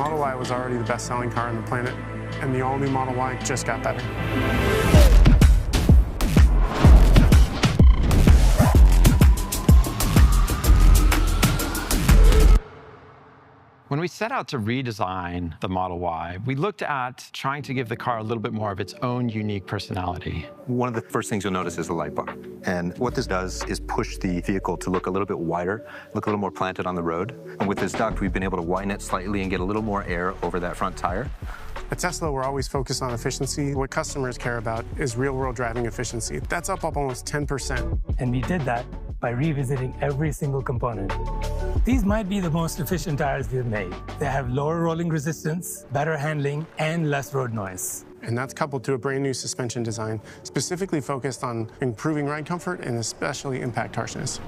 Model Y was already the best-selling car on the planet, and the all-new Model Y just got better. When we set out to redesign the Model Y, we looked at trying to give the car a little bit more of its own unique personality. One of the first things you'll notice is the light bar. And what this does is push the vehicle to look a little bit wider, look a little more planted on the road. And with this duct, we've been able to widen it slightly and get a little more air over that front tire. At Tesla, we're always focused on efficiency. What customers care about is real-world driving efficiency. That's up almost 10%. And we did that by revisiting every single component. These might be the most efficient tires we've made. They have lower rolling resistance, better handling, and less road noise. And that's coupled to a brand new suspension design, specifically focused on improving ride comfort and especially impact harshness.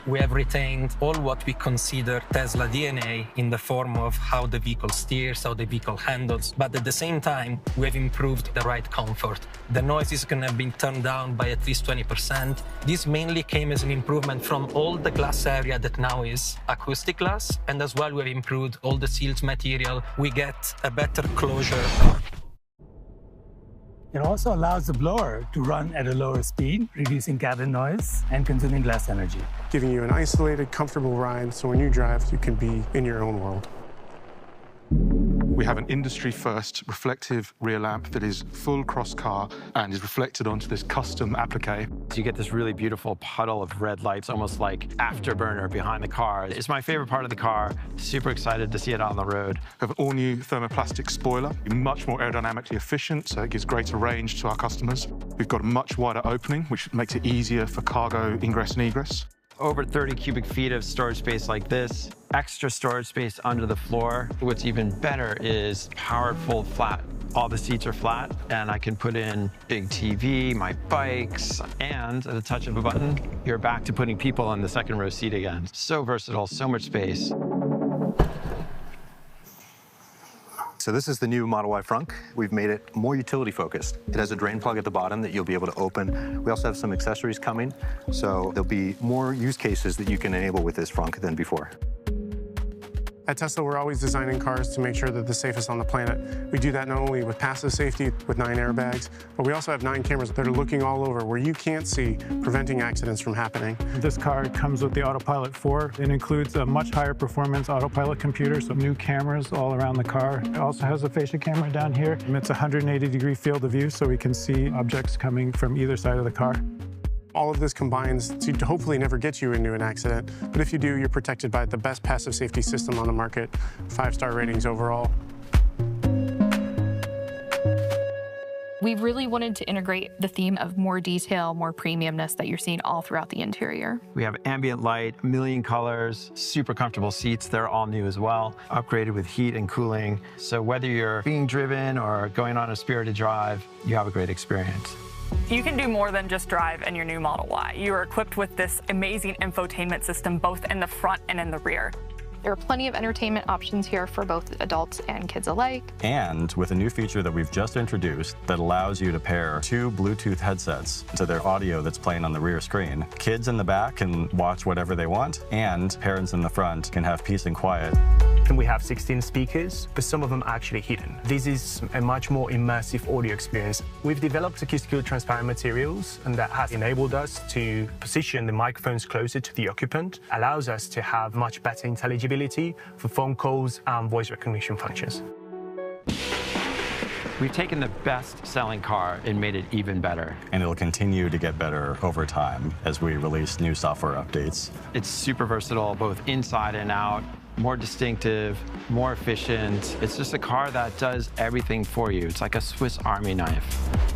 We have retained all what we consider Tesla DNA in the form of how the vehicle steers, how the vehicle handles, but at the same time, we have improved the ride comfort. The noise is going to have been turned down by at least 20%. This mainly came as an improvement from all the glass area that now is acoustic glass, and as well we have improved all the seals material. We get a better closure. It also allows the blower to run at a lower speed, reducing cabin noise and consuming less energy. Giving you an isolated, comfortable ride, so when you drive, you can be in your own world. We have an industry-first reflective rear lamp that is full cross-car and is reflected onto this custom applique. So you get this really beautiful puddle of red lights, almost like afterburner behind the car. It's my favorite part of the car. Super excited to see it on the road. We have an all-new thermoplastic spoiler, much more aerodynamically efficient, so it gives greater range to our customers. We've got a much wider opening, which makes it easier for cargo ingress and egress. Over 30 cubic feet of storage space like this, extra storage space under the floor. What's even better is powerful flat. All the seats are flat, and I can put in big TV, my bikes, and at a touch of a button, you're back to putting people in the second row seat again. So versatile, so much space. So this is the new Model Y frunk. We've made it more utility focused. It has a drain plug at the bottom that you'll be able to open. We also have some accessories coming, so there'll be more use cases that you can enable with this frunk than before. At Tesla, we're always designing cars to make sure they're the safest on the planet. We do that not only with passive safety, with 9 airbags, but we also have 9 cameras that are looking all over where you can't see, preventing accidents from happening. This car comes with the Autopilot 4. It includes a much higher performance autopilot computer, so new cameras all around the car. It also has a fascia camera down here. It's a 180-degree field of view, so we can see objects coming from either side of the car. All of this combines to hopefully never get you into an accident, but if you do, you're protected by the best passive safety system on the market, 5-star ratings overall. We really wanted to integrate the theme of more detail, more premiumness that you're seeing all throughout the interior. We have ambient light, a million colors, super comfortable seats. They're all new as well, upgraded with heat and cooling. So whether you're being driven or going on a spirited drive, you have a great experience. You can do more than just drive in your new Model Y. You are equipped with this amazing infotainment system both in the front and in the rear. There are plenty of entertainment options here for both adults and kids alike. And with a new feature that we've just introduced that allows you to pair 2 Bluetooth headsets to their audio that's playing on the rear screen. Kids in the back can watch whatever they want, and parents in the front can have peace and quiet. And we have 16 speakers, but some of them are actually hidden. This is a much more immersive audio experience. We've developed acoustical transparent materials, and that has enabled us to position the microphones closer to the occupant, allows us to have much better intelligibility for phone calls and voice recognition functions. We've taken the best-selling car and made it even better. And it'll continue to get better over time as we release new software updates. It's super versatile, both inside and out, more distinctive, more efficient. It's just a car that does everything for you. It's like a Swiss Army knife.